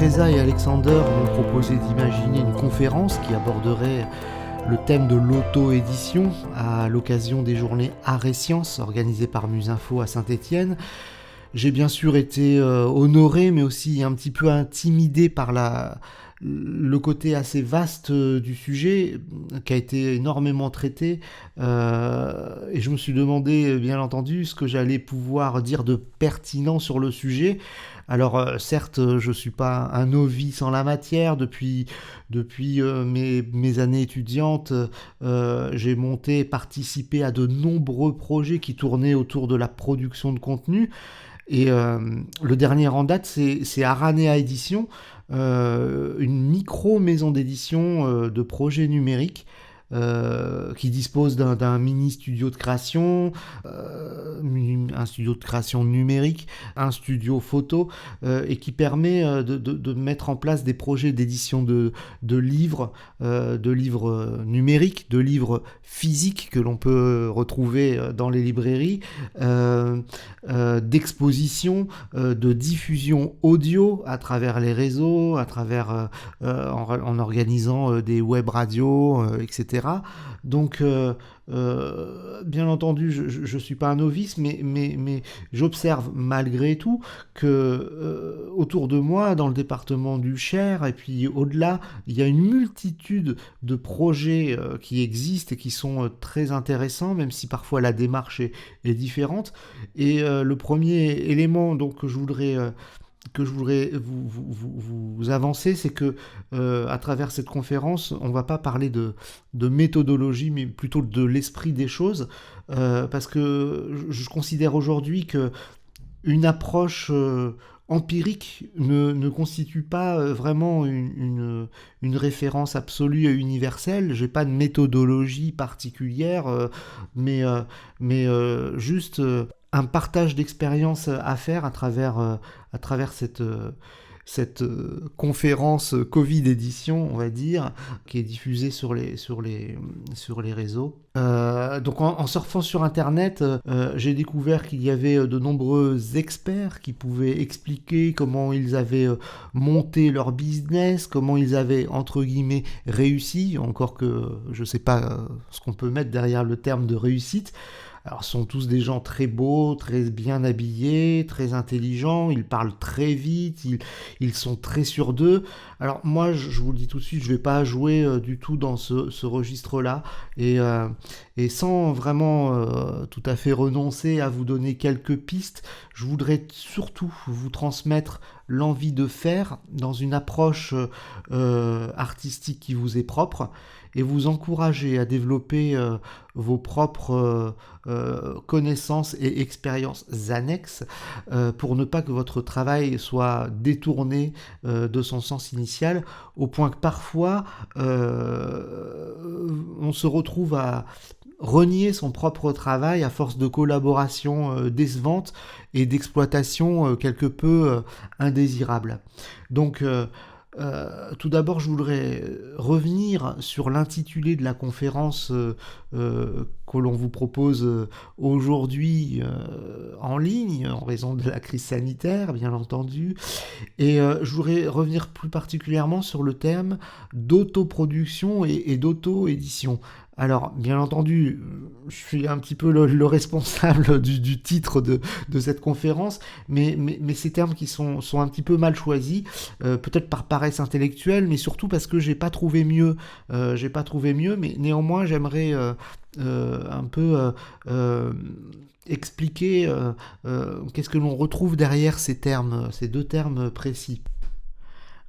Teresa et Alexander m'ont proposé d'imaginer une conférence qui aborderait le thème de l'auto-édition à l'occasion des journées Arts et Sciences organisées par Musinfo à Saint-Étienne. J'ai bien sûr été honoré, mais aussi un petit peu intimidé par le côté assez vaste du sujet, qui a été énormément traité. Et je me suis demandé, bien entendu, ce que j'allais pouvoir dire de pertinent sur le sujet. Alors, certes, je ne suis pas un novice en la matière. Depuis mes années étudiantes, j'ai monté et participé à de nombreux projets qui tournaient autour de la production de contenu. Et le dernier en date, c'est Aranea Édition, une micro maison d'édition de projets numériques qui dispose d'un mini studio de création, un studio de création numérique, un studio photo, et qui permet de mettre en place des projets d'édition de livres numériques, de livres physiques que l'on peut retrouver dans les librairies, d'exposition, de diffusion audio à travers les réseaux, en organisant des web radios, etc. Donc, bien entendu, je ne suis pas un novice, mais j'observe malgré tout que autour de moi, dans le département du Cher, et puis au-delà, il y a une multitude de projets qui existent et qui sont très intéressants, même si parfois la démarche est différente. Et le premier élément donc, que je voudrais vous avancer, c'est que à travers cette conférence, on ne va pas parler de méthodologie, mais plutôt de l'esprit des choses, parce que je considère aujourd'hui que une approche empirique ne constitue pas vraiment une référence absolue et universelle. J'ai pas de méthodologie particulière, mais juste un partage d'expérience à faire à travers cette conférence Covid édition, on va dire, qui est diffusée sur les réseaux. Donc en surfant sur Internet, j'ai découvert qu'il y avait de nombreux experts qui pouvaient expliquer comment ils avaient monté leur business, comment ils avaient, entre guillemets, réussi, encore que je ne sais pas ce qu'on peut mettre derrière le terme de réussite. Alors, ce sont tous des gens très beaux, très bien habillés, très intelligents, ils parlent très vite, ils sont très sûrs d'eux. Alors, moi, je vous le dis tout de suite, je ne vais pas jouer du tout dans ce registre-là, et sans vraiment tout à fait renoncer à vous donner quelques pistes, je voudrais surtout vous transmettre l'envie de faire dans une approche artistique qui vous est propre, et vous encourager à développer vos propres connaissances et expériences annexes pour ne pas que votre travail soit détourné de son sens initial, au point que parfois on se retrouve à renier son propre travail à force de collaboration décevante et d'exploitation quelque peu indésirable. Donc tout d'abord, je voudrais revenir sur l'intitulé de la conférence que l'on vous propose aujourd'hui en ligne, en raison de la crise sanitaire, bien entendu. Et je voudrais revenir plus particulièrement sur le thème d'autoproduction et d'auto-édition. Alors, bien entendu, je suis un petit peu le responsable du titre de cette conférence, mais ces termes qui sont un petit peu mal choisis, peut-être par paresse intellectuelle, mais surtout parce que j'ai pas trouvé mieux, mais néanmoins, j'aimerais un peu expliquer qu'est-ce que l'on retrouve derrière ces termes, ces deux termes précis.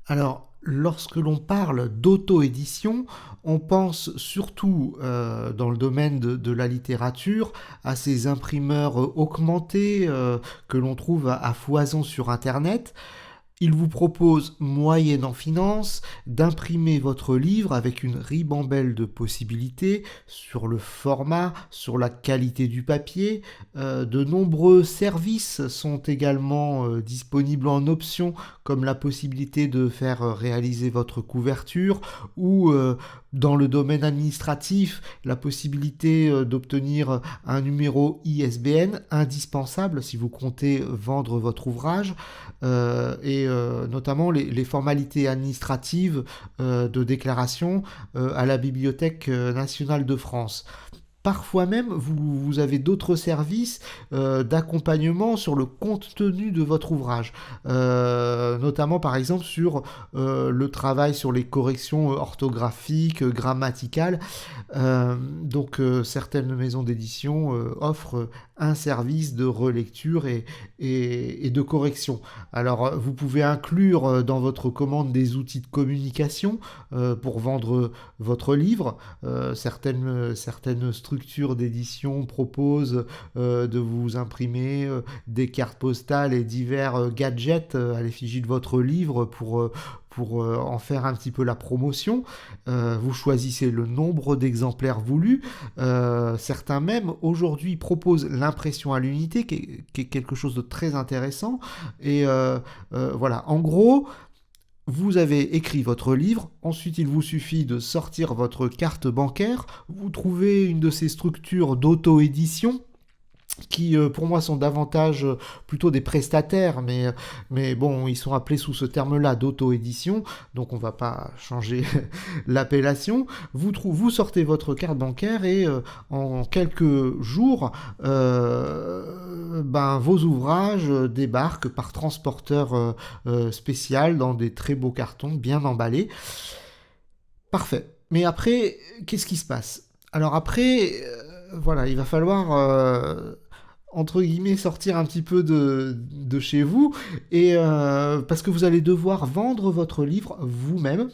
Alors, lorsque l'on parle d'auto-édition, on pense surtout dans le domaine de la littérature à ces imprimeurs augmentés que l'on trouve à foison sur Internet. Il vous propose, moyennant finance, d'imprimer votre livre avec une ribambelle de possibilités sur le format, sur la qualité du papier. De nombreux services sont également disponibles en option, comme la possibilité de faire réaliser votre couverture ou dans le domaine administratif, la possibilité d'obtenir un numéro ISBN indispensable si vous comptez vendre votre ouvrage. Et notamment les formalités administratives de déclaration à la Bibliothèque nationale de France. Parfois même, vous avez d'autres services d'accompagnement sur le contenu de votre ouvrage, notamment par exemple sur le travail sur les corrections orthographiques, grammaticales. Certaines maisons d'édition offrent un service de relecture et de correction. Alors, vous pouvez inclure dans votre commande des outils de communication pour vendre votre livre. Certaines structures d'édition proposent de vous imprimer des cartes postales et divers gadgets à l'effigie de votre livre pour en faire un petit peu la promotion. Vous choisissez le nombre d'exemplaires voulus. Certains même aujourd'hui proposent l'impression à l'unité, qui est quelque chose de très intéressant. Et voilà, en gros, vous avez écrit votre livre, ensuite il vous suffit de sortir votre carte bancaire, vous trouvez une de ces structures d'auto-édition, qui pour moi sont davantage plutôt des prestataires, mais bon, ils sont appelés sous ce terme-là d'auto-édition, donc on va pas changer l'appellation. Vous sortez votre carte bancaire et en quelques jours, vos ouvrages débarquent par transporteur spécial dans des très beaux cartons bien emballés. Parfait. Mais après, qu'est-ce qui se passe? Alors après, voilà, il va falloir entre guillemets sortir un petit peu de chez vous et parce que vous allez devoir vendre votre livre vous-même.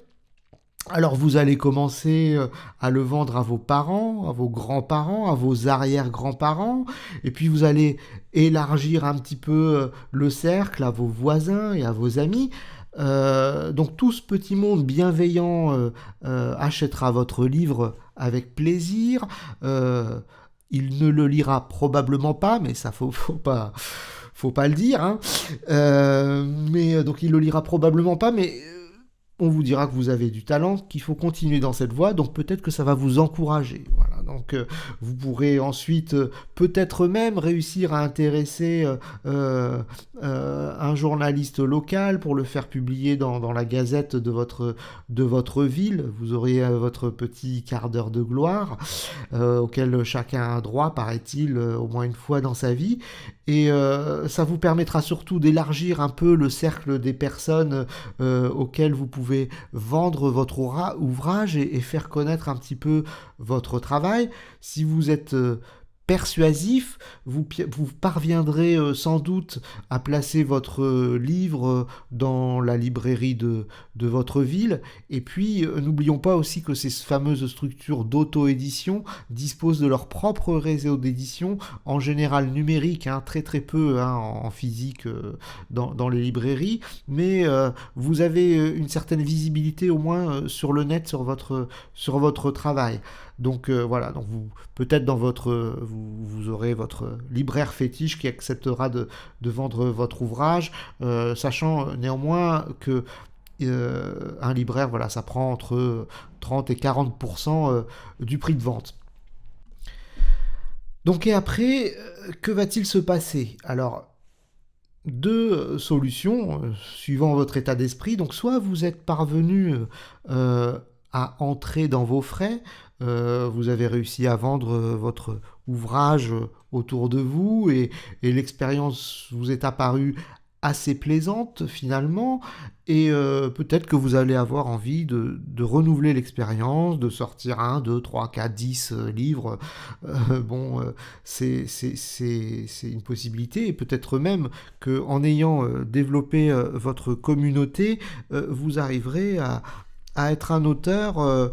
Alors vous allez commencer à le vendre à vos parents, à vos grands-parents, à vos arrière-grands-parents, et puis vous allez élargir un petit peu le cercle à vos voisins et à vos amis. Donc tout ce petit monde bienveillant achètera votre livre avec plaisir. Il ne le lira probablement pas, mais ça faut pas le dire, hein. Donc il le lira probablement pas, mais on vous dira que vous avez du talent, qu'il faut continuer dans cette voie, donc peut-être que ça va vous encourager. Voilà, donc vous pourrez ensuite peut-être même réussir à intéresser un journaliste local pour le faire publier dans la gazette de votre ville. Vous aurez votre petit quart d'heure de gloire auquel chacun a droit, paraît-il, au moins une fois dans sa vie. Et ça vous permettra surtout d'élargir un peu le cercle des personnes auxquelles vous pouvez vendre votre ouvrage et faire connaître un petit peu votre travail. Si vous êtes persuasif, vous parviendrez sans doute à placer votre livre dans la librairie de votre ville. Et puis, n'oublions pas aussi que ces fameuses structures d'auto-édition disposent de leur propre réseau d'édition, en général numérique, hein, très très peu en physique dans les librairies, mais vous avez une certaine visibilité au moins sur le net, sur votre travail. Donc voilà, donc peut-être vous aurez votre libraire fétiche qui acceptera de vendre votre ouvrage, sachant néanmoins que un libraire, voilà, ça prend entre 30 et 40% du prix de vente. Donc et après, que va-t-il se passer? Alors, deux solutions, suivant votre état d'esprit. Donc soit vous êtes parvenu à entrer dans vos frais, vous avez réussi à vendre votre ouvrage autour de vous et l'expérience vous est apparue assez plaisante finalement, et peut-être que vous allez avoir envie de renouveler l'expérience, de sortir 1, 2, 3, 4, 10 livres. C'est une possibilité, et peut-être même qu'en ayant développé votre communauté, vous arriverez à être un auteur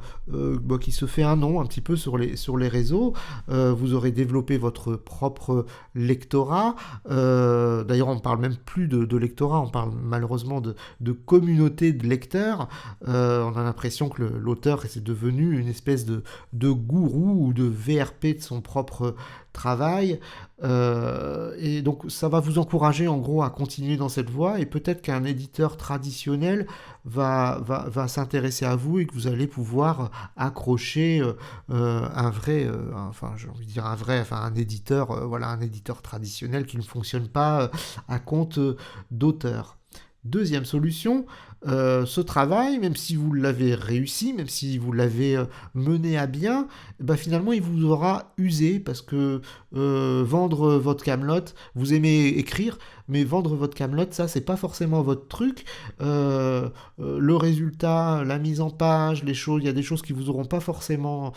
qui se fait un nom un petit peu sur les réseaux. Vous aurez développé votre propre lectorat. D'ailleurs, on ne parle même plus de lectorat, on parle malheureusement de communauté de lecteurs. On a l'impression que l'auteur est devenu une espèce de gourou ou de VRP de son propre travail. Et donc ça va vous encourager en gros à continuer dans cette voie, et peut-être qu'un éditeur traditionnel va s'intéresser à vous et que vous allez pouvoir accrocher un éditeur, un éditeur traditionnel qui ne fonctionne pas à compte d'auteur. Deuxième solution, ce travail, même si vous l'avez réussi, même si vous l'avez mené à bien, finalement il vous aura usé parce que vendre votre camelote, vous aimez écrire, mais vendre votre camelote, ça c'est pas forcément votre truc. Le résultat, la mise en page, les choses, il y a des choses qui vous auront pas forcément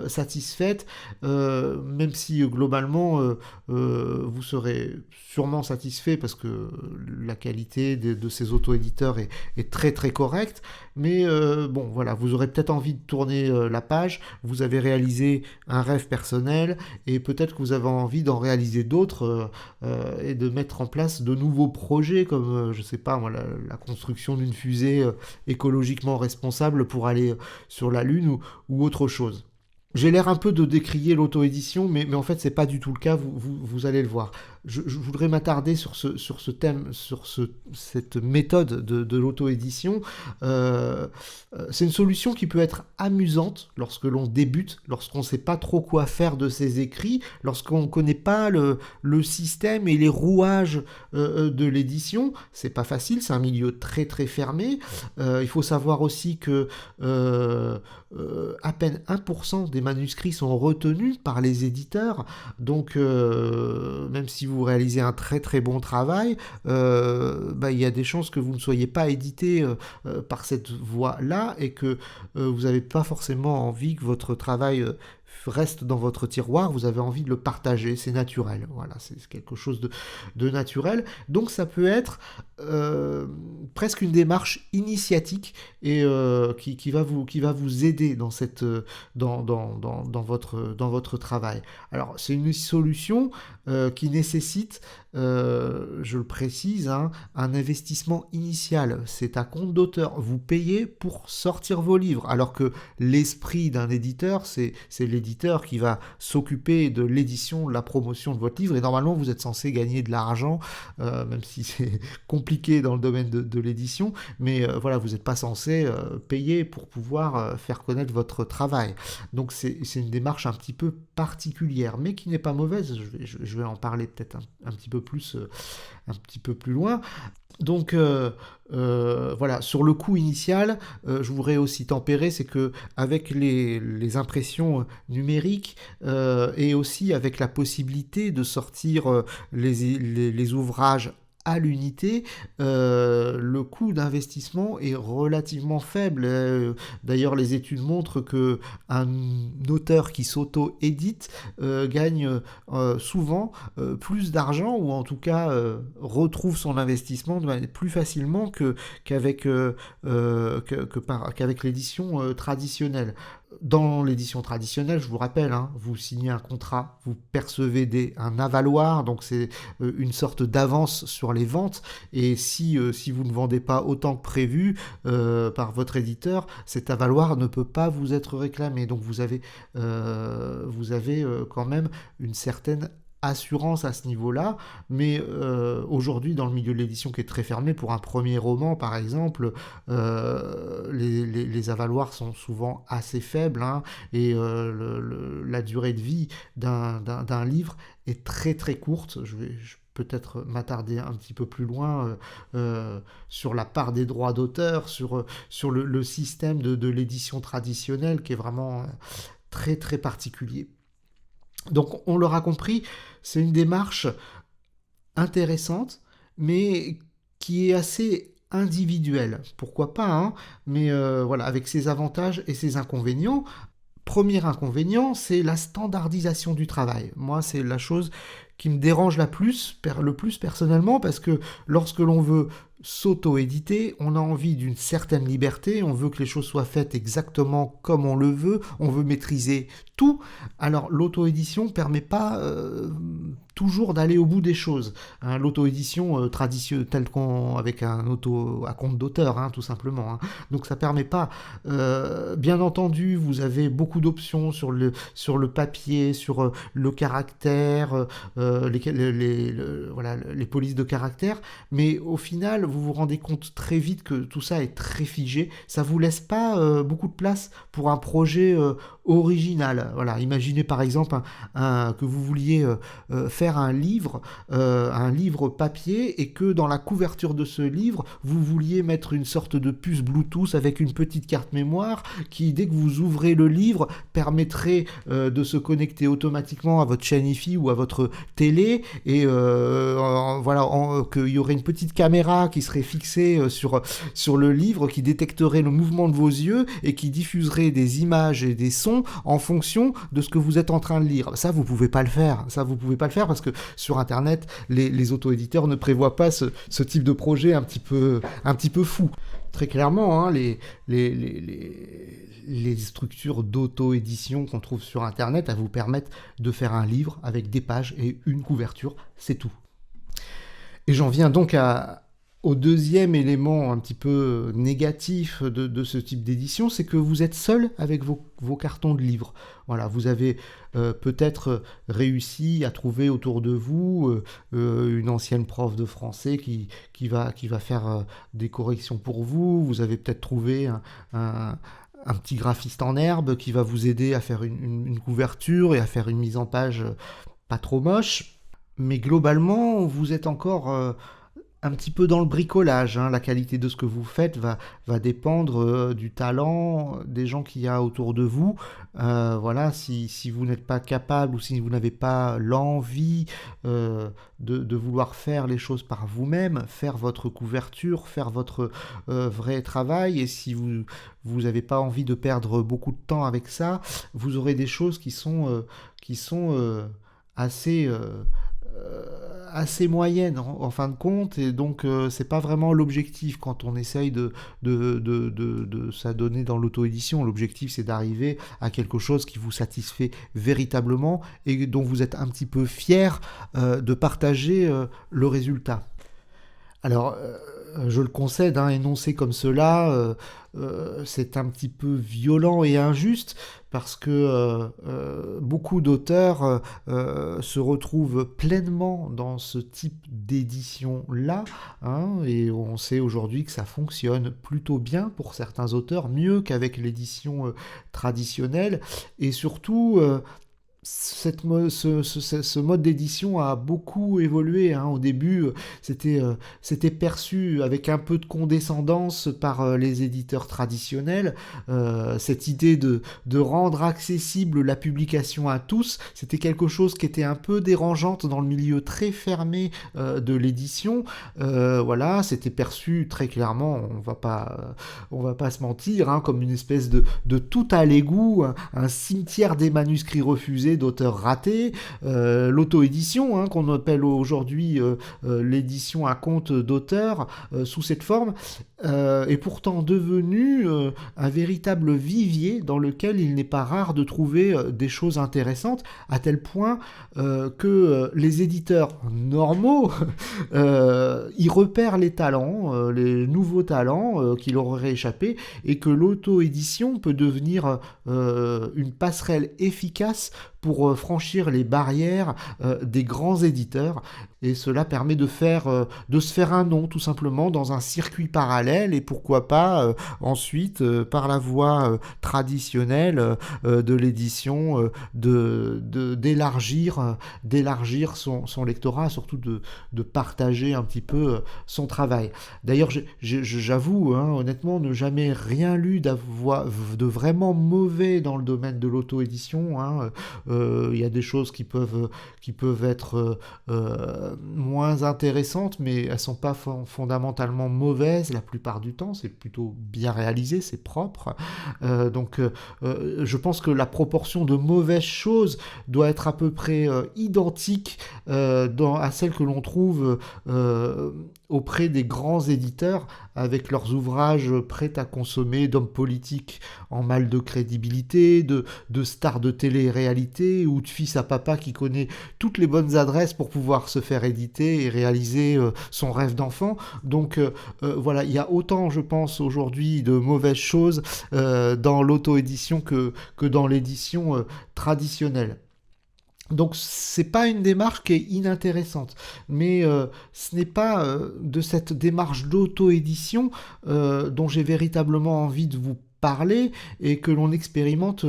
satisfaites, même si globalement vous serez sûrement satisfait parce que la qualité de ces auto-éditeurs est très très correcte, mais bon voilà, vous aurez peut-être envie de tourner la page, vous avez réalisé un rêve personnel et peut-être que vous avez envie d'en réaliser d'autres et de mettre en place de nouveaux projets comme je sais pas moi, la construction d'une fusée écologiquement responsable pour aller sur la Lune ou autre chose. J'ai l'air un peu de décrier l'auto-édition, mais en fait, c'est pas du tout le cas, vous allez le voir. Je voudrais m'attarder sur ce thème, cette méthode de l'auto-édition. C'est une solution qui peut être amusante lorsque l'on débute, lorsqu'on ne sait pas trop quoi faire de ses écrits, lorsqu'on ne connaît pas le système et les rouages de l'édition. C'est pas facile, c'est un milieu très très fermé. Il faut savoir aussi que à peine 1% des manuscrits sont retenus par les éditeurs, donc même si vous réalisez un très très bon travail, il y a des chances que vous ne soyez pas édité par cette voie-là et que vous n'avez pas forcément envie que votre travail reste dans votre tiroir, vous avez envie de le partager, c'est naturel, voilà, c'est quelque chose de naturel, donc ça peut être presque une démarche initiatique et qui va vous aider dans votre travail. Alors c'est une solution qui nécessite, je le précise, un investissement initial, c'est à compte d'auteur, vous payez pour sortir vos livres, alors que l'esprit d'un éditeur, c'est l'éditeur qui va s'occuper de l'édition, de la promotion de votre livre, et normalement vous êtes censé gagner de l'argent, même si c'est compliqué dans le domaine de l'édition, mais voilà, vous n'êtes pas censé payer pour pouvoir faire connaître votre travail. Donc c'est une démarche un petit peu particulière, mais qui n'est pas mauvaise, je vais en parler peut-être un petit peu plus loin. Donc voilà, sur le coût initial, je voudrais aussi tempérer, c'est que avec les impressions numériques et aussi avec la possibilité de sortir les ouvrages à l'unité, le coût d'investissement est relativement faible. D'ailleurs, les études montrent que un auteur qui s'auto-édite gagne souvent plus d'argent, ou en tout cas retrouve son investissement plus facilement qu'avec l'édition traditionnelle. Dans l'édition traditionnelle, je vous rappelle, vous signez un contrat, vous percevez un avaloir, donc c'est une sorte d'avance sur les ventes, et si vous ne vendez pas autant que prévu par votre éditeur, cet avaloir ne peut pas vous être réclamé. Donc vous avez quand même une certaine assurance à ce niveau-là, mais aujourd'hui dans le milieu de l'édition qui est très fermé, pour un premier roman par exemple, les avaloirs sont souvent assez faibles, et la durée de vie d'un livre est très très courte. Je vais peut-être m'attarder un petit peu plus loin sur la part des droits d'auteur, sur le système de l'édition traditionnelle qui est vraiment très très particulier. Donc on l'aura compris, c'est une démarche intéressante, mais qui est assez individuelle. Pourquoi pas, mais voilà, avec ses avantages et ses inconvénients. Premier inconvénient, c'est la standardisation du travail. Moi, c'est la chose qui me dérange le plus personnellement, parce que lorsque l'on veut s'auto-éditer, on a envie d'une certaine liberté, on veut que les choses soient faites exactement comme on le veut, on veut maîtriser tout. Alors l'auto-édition ne permet pas toujours d'aller au bout des choses. L'auto-édition traditionnelle, telle qu'on avec à compte d'auteur, tout simplement. Donc ça permet pas. Bien entendu, vous avez beaucoup d'options sur le papier, sur le caractère, les polices de caractère, mais au final, vous vous rendez compte très vite que tout ça est très figé. Ça vous laisse pas beaucoup de place pour un projet original. Voilà, imaginez par exemple que vous vouliez faire faire un livre papier, et que dans la couverture de ce livre, vous vouliez mettre une sorte de puce Bluetooth avec une petite carte mémoire qui, dès que vous ouvrez le livre, permettrait de se connecter automatiquement à votre chaîne Hi-Fi ou à votre télé, et qu'il y aurait une petite caméra qui serait fixée sur le livre, qui détecterait le mouvement de vos yeux et qui diffuserait des images et des sons en fonction de ce que vous êtes en train de lire. Ça, vous pouvez pas le faire. Parce que sur Internet, les auto-éditeurs ne prévoient pas ce type de projet un petit peu fou. Très clairement, hein, les structures d'auto-édition qu'on trouve sur Internet, elles vous permettent de faire un livre avec des pages et une couverture, c'est tout. Et j'en viens donc au deuxième élément un petit peu négatif de ce type d'édition, c'est que vous êtes seul avec vos cartons de livres. Voilà, vous avez peut-être réussi à trouver autour de vous une ancienne prof de français qui va faire des corrections pour vous. Vous avez peut-être trouvé un petit graphiste en herbe qui va vous aider à faire une couverture et à faire une mise en page pas trop moche. Mais globalement, vous êtes encore un petit peu dans le bricolage, hein. La qualité de ce que vous faites va dépendre du talent des gens qu'il y a autour de vous. Voilà, si vous n'êtes pas capable ou si vous n'avez pas l'envie de vouloir faire les choses par vous-même, faire votre couverture, faire votre vrai travail, et si vous n'avez pas envie de perdre beaucoup de temps avec ça, vous aurez des choses qui sont assez moyenne en fin de compte, et donc c'est pas vraiment l'objectif quand on essaye de s'adonner dans l'auto-édition. L'objectif, c'est d'arriver à quelque chose qui vous satisfait véritablement et dont vous êtes un petit peu fier de partager le résultat. Alors, je le concède, hein, énoncé comme cela, c'est un petit peu violent et injuste, parce que beaucoup d'auteurs se retrouvent pleinement dans ce type d'édition-là, hein, et on sait aujourd'hui que ça fonctionne plutôt bien pour certains auteurs, mieux qu'avec l'édition traditionnelle, et surtout ce mode d'édition a beaucoup évolué, hein. Au début, c'était perçu avec un peu de condescendance par les éditeurs traditionnels. Cette idée de rendre accessible la publication à tous, c'était quelque chose qui était un peu dérangeante dans le milieu très fermé de l'édition. Voilà, c'était perçu très clairement, on va pas se mentir, hein, comme une espèce de tout à l'égout, un cimetière des manuscrits refusés d'auteurs ratés, l'auto-édition, hein, qu'on appelle aujourd'hui l'édition à compte d'auteur, sous cette forme, est pourtant devenu un véritable vivier dans lequel il n'est pas rare de trouver des choses intéressantes, à tel point que les éditeurs normaux y repèrent les talents, les nouveaux talents qui leur auraient échappé, et que l'auto-édition peut devenir une passerelle efficace pour franchir les barrières des grands éditeurs, et cela permet de se faire un nom tout simplement dans un circuit parallèle, et pourquoi pas ensuite par la voie traditionnelle de l'édition d'élargir son lectorat, surtout de partager un petit peu son travail. D'ailleurs, j'avoue, hein, honnêtement, ne jamais rien lu de vraiment mauvais dans le domaine de l'auto-édition, hein. Il y a des choses qui peuvent être moins intéressantes, mais elles sont pas fondamentalement mauvaises la plupart du temps. C'est plutôt bien réalisé, c'est propre. Donc je pense que la proportion de mauvaises choses doit être à peu près identique à celle que l'on trouve auprès des grands éditeurs, avec leurs ouvrages prêts à consommer d'hommes politiques en mal de crédibilité, de stars de télé-réalité, ou de fils à papa qui connaît toutes les bonnes adresses pour pouvoir se faire éditer et réaliser son rêve d'enfant. Donc voilà, il y a autant, je pense, aujourd'hui de mauvaises choses dans l'auto-édition que dans l'édition traditionnelle. Donc c'est pas une démarche qui est inintéressante, mais ce n'est pas de cette démarche d'auto-édition dont j'ai véritablement envie de vous parler et que l'on expérimente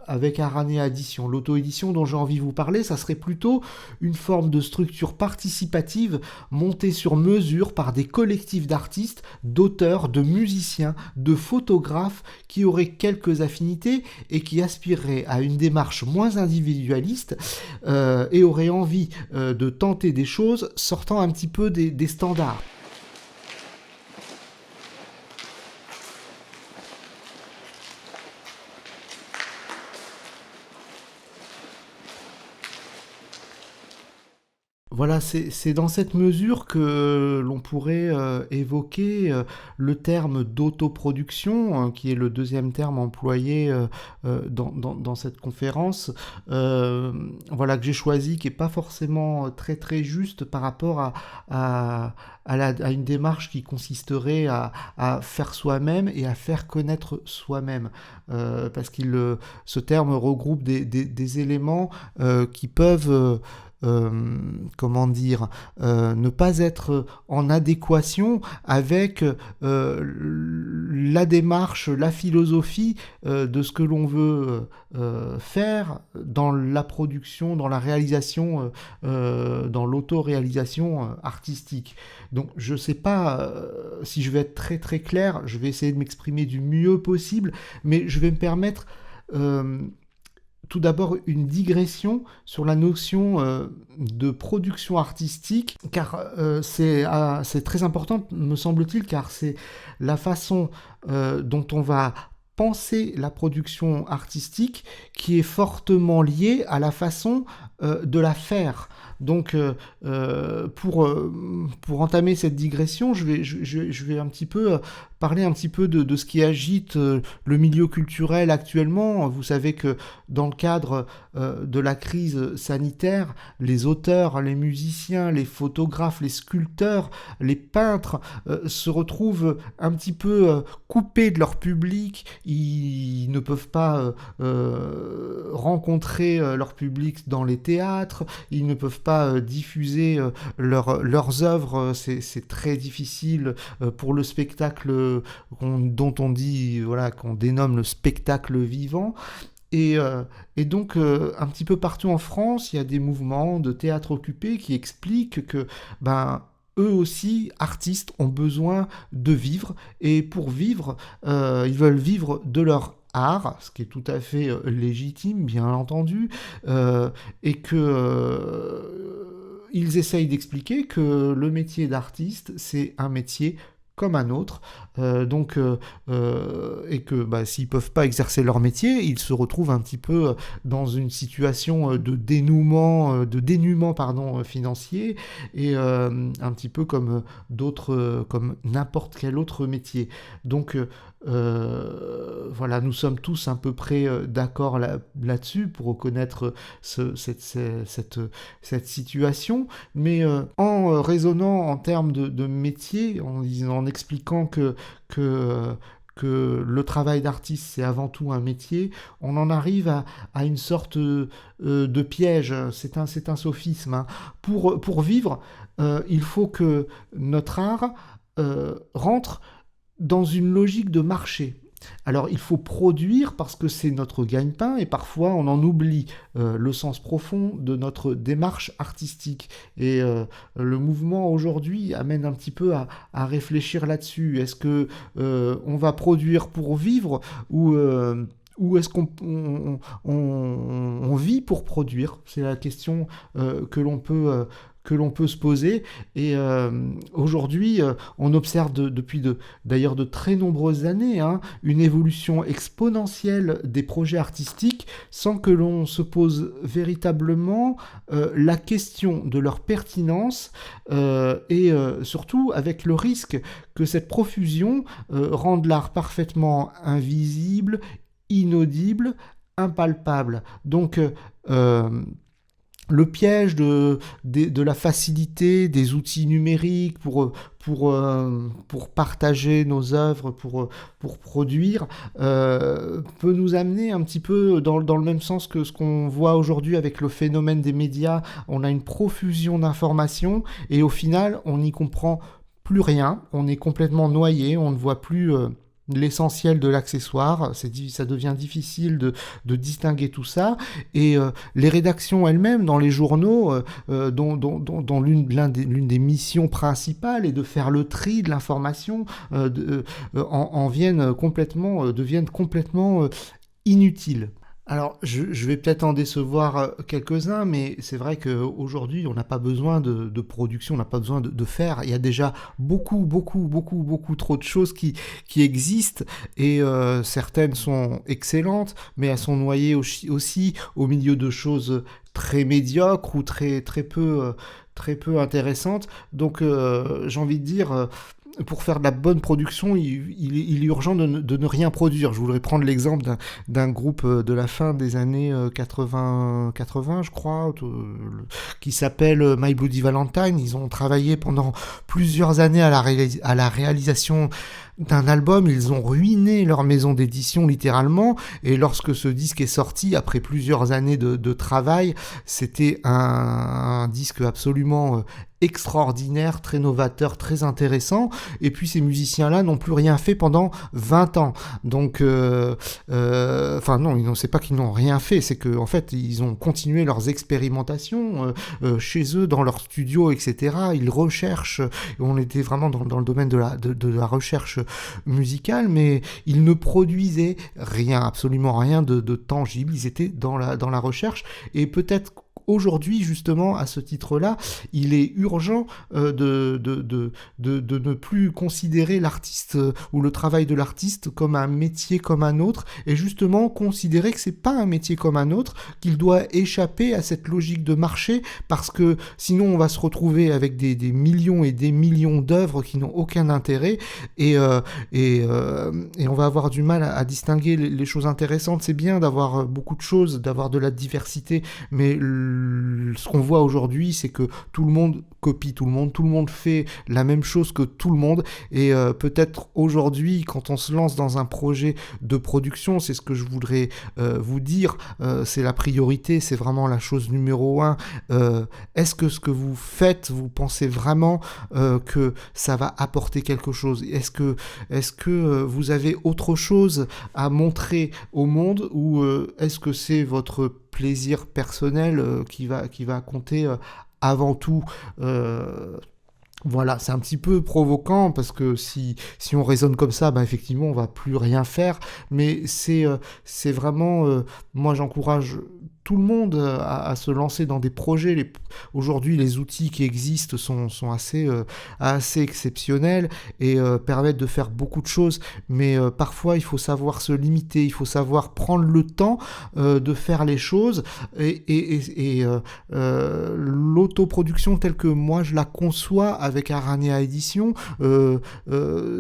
avec Aranea Édition. L'auto-édition dont j'ai envie de vous parler, ça serait plutôt une forme de structure participative montée sur mesure par des collectifs d'artistes, d'auteurs, de musiciens, de photographes qui auraient quelques affinités et qui aspireraient à une démarche moins individualiste et auraient envie de tenter des choses sortant un petit peu des standards. Voilà, c'est dans cette mesure que l'on pourrait évoquer le terme d'autoproduction, hein, qui est le deuxième terme employé dans cette conférence, voilà, que j'ai choisi, qui n'est pas forcément très très juste par rapport à une démarche qui consisterait à faire soi-même et à faire connaître soi-même. Parce que ce terme regroupe des éléments qui peuvent... comment dire, ne pas être en adéquation avec la démarche, la philosophie de ce que l'on veut faire dans la production, dans la réalisation, dans l'auto-réalisation artistique. Donc je ne sais pas si je vais être très très clair, je vais essayer de m'exprimer du mieux possible, mais je vais me permettre... tout d'abord une digression sur la notion de production artistique, car c'est très important, me semble-t-il, car c'est la façon dont on va penser la production artistique qui est fortement liée à la façon de la faire. Donc, pour entamer cette digression, je vais un petit peu parler un petit peu de ce qui agite le milieu culturel actuellement. Vous savez que dans le cadre de la crise sanitaire, les auteurs, les musiciens, les photographes, les sculpteurs, les peintres se retrouvent un petit peu coupés de leur public. Ils ne peuvent pas rencontrer leur public dans les théâtres, ils ne peuvent pas diffuser leurs œuvres, c'est très difficile pour le spectacle dont on dit, voilà, qu'on dénomme le spectacle vivant. Et donc, un petit peu partout en France, il y a des mouvements de théâtre occupé qui expliquent que, eux aussi, artistes, ont besoin de vivre. Et pour vivre, ils veulent vivre de leur art, ce qui est tout à fait légitime, bien entendu, et que ils essayent d'expliquer que le métier d'artiste, c'est un métier comme un autre, et que s'ils peuvent pas exercer leur métier, ils se retrouvent un petit peu dans une situation de dénuement financier, et un petit peu comme d'autres, comme n'importe quel autre métier. Donc voilà, nous sommes tous à peu près d'accord là-dessus pour reconnaître cette situation, mais en raisonnant en termes de métier, en expliquant que le travail d'artiste, c'est avant tout un métier, on en arrive à une sorte de piège. C'est un sophisme, hein. Pour vivre, il faut que notre art rentre dans une logique de marché. Alors il faut produire parce que c'est notre gagne-pain et parfois on en oublie le sens profond de notre démarche artistique. Et le mouvement aujourd'hui amène un petit peu à réfléchir là-dessus. Est-ce que on va produire pour vivre ou est-ce qu'on vit pour produire? C'est la question que l'on peut se poser. Et aujourd'hui, on observe depuis d'ailleurs de très nombreuses années, hein, une évolution exponentielle des projets artistiques sans que l'on se pose véritablement la question de leur pertinence et surtout avec le risque que cette profusion rende l'art parfaitement invisible, inaudible, impalpable. Donc le piège de la facilité des outils numériques pour partager nos œuvres, pour produire, peut nous amener un petit peu dans le même sens que ce qu'on voit aujourd'hui avec le phénomène des médias. On a une profusion d'informations et au final, on n'y comprend plus rien, on est complètement noyé, on ne voit plus l'essentiel de l'accessoire. Ça devient difficile de distinguer tout ça. Et les rédactions elles-mêmes dans les journaux, dont l'une des missions principales est de faire le tri de l'information, deviennent complètement inutiles. Alors, je vais peut-être en décevoir quelques-uns, mais c'est vrai qu'aujourd'hui, on n'a pas besoin de production, on n'a pas besoin de faire. Il y a déjà beaucoup trop de choses qui existent, et certaines sont excellentes, mais elles sont noyées aussi au milieu de choses très médiocres ou très peu intéressantes. Donc, j'ai envie de dire, pour faire de la bonne production, il est urgent de ne rien produire. Je voudrais prendre l'exemple d'un groupe de la fin des années 80, je crois, qui s'appelle My Bloody Valentine. Ils ont travaillé pendant plusieurs années à la réalisation d'un album. Ils ont ruiné leur maison d'édition littéralement, et lorsque ce disque est sorti, après plusieurs années de travail, c'était un disque absolument extraordinaire, très novateur, très intéressant, et puis ces musiciens-là n'ont plus rien fait pendant 20 ans. Donc, non, c'est pas qu'ils n'ont rien fait, c'est qu'en fait, ils ont continué leurs expérimentations chez eux, dans leur studio, etc. Ils recherchent, on était vraiment dans le domaine de la recherche musicale, mais ils ne produisaient rien, absolument rien de tangible, ils étaient dans la recherche, et peut-être aujourd'hui, justement, à ce titre-là, il est urgent de ne plus considérer l'artiste ou le travail de l'artiste comme un métier comme un autre, et justement considérer que c'est pas un métier comme un autre, qu'il doit échapper à cette logique de marché, parce que sinon on va se retrouver avec des millions et des millions d'œuvres qui n'ont aucun intérêt, et on va avoir du mal à distinguer les choses intéressantes. C'est bien d'avoir beaucoup de choses, d'avoir de la diversité, mais ce qu'on voit aujourd'hui, c'est que tout le monde copie tout le monde fait la même chose que tout le monde, et peut-être aujourd'hui, quand on se lance dans un projet de production, c'est ce que je voudrais vous dire, c'est la priorité, c'est vraiment la chose numéro 1. Est-ce que ce que vous faites, vous pensez vraiment que ça va apporter quelque chose? Est-ce que vous avez autre chose à montrer au monde, ou est-ce que c'est votre plaisir personnel qui va compter avant tout? Voilà, c'est un petit peu provoquant, parce que si on raisonne comme ça, effectivement, on va plus rien faire. Mais c'est vraiment, moi j'encourage tout le monde à se lancer dans des projets. Aujourd'hui, les outils qui existent sont assez exceptionnels, et permettent de faire beaucoup de choses. Mais parfois, il faut savoir se limiter, il faut savoir prendre le temps de faire les choses. Et l'autoproduction telle que moi je la conçois avec Arania Édition,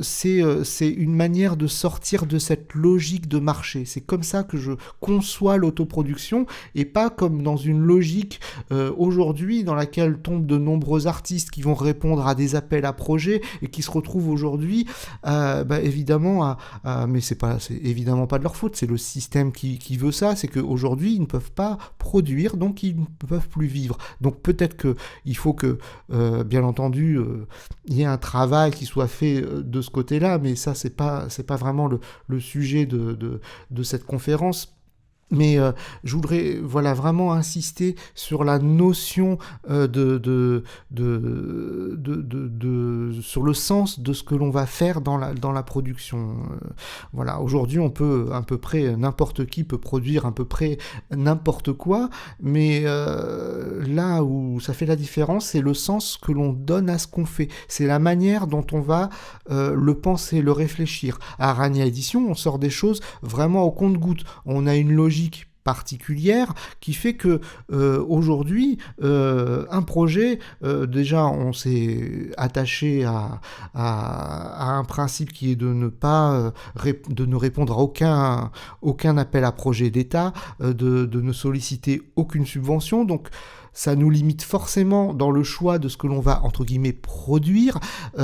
c'est une manière de sortir de cette logique de marché. C'est comme ça que je conçois l'autoproduction, et pas comme dans une logique aujourd'hui dans laquelle tombent de nombreux artistes qui vont répondre à des appels à projets, et qui se retrouvent aujourd'hui évidemment mais c'est évidemment pas de leur faute, c'est le système qui veut ça. C'est qu'aujourd'hui ils ne peuvent pas produire, donc ils ne peuvent plus vivre. Donc peut-être qu'il faut que bien entendu il y ait un travail qui soit fait de ce côté-là, mais ça c'est pas vraiment le sujet de cette conférence. Mais je voudrais vraiment insister sur la notion sur le sens de ce que l'on va faire dans la production. Voilà, aujourd'hui on peut à peu près, n'importe qui peut produire à peu près n'importe quoi, mais là où ça fait la différence, c'est le sens que l'on donne à ce qu'on fait. C'est la manière dont on va le penser, le réfléchir. À Arania Édition, on sort des choses vraiment au compte-gouttes. On a une logique particulière qui fait que aujourd'hui un projet, déjà on s'est attaché à un principe qui est de ne répondre à aucun appel à projet d'État, de ne solliciter aucune subvention. Donc ça nous limite forcément dans le choix de ce que l'on va, entre guillemets, produire.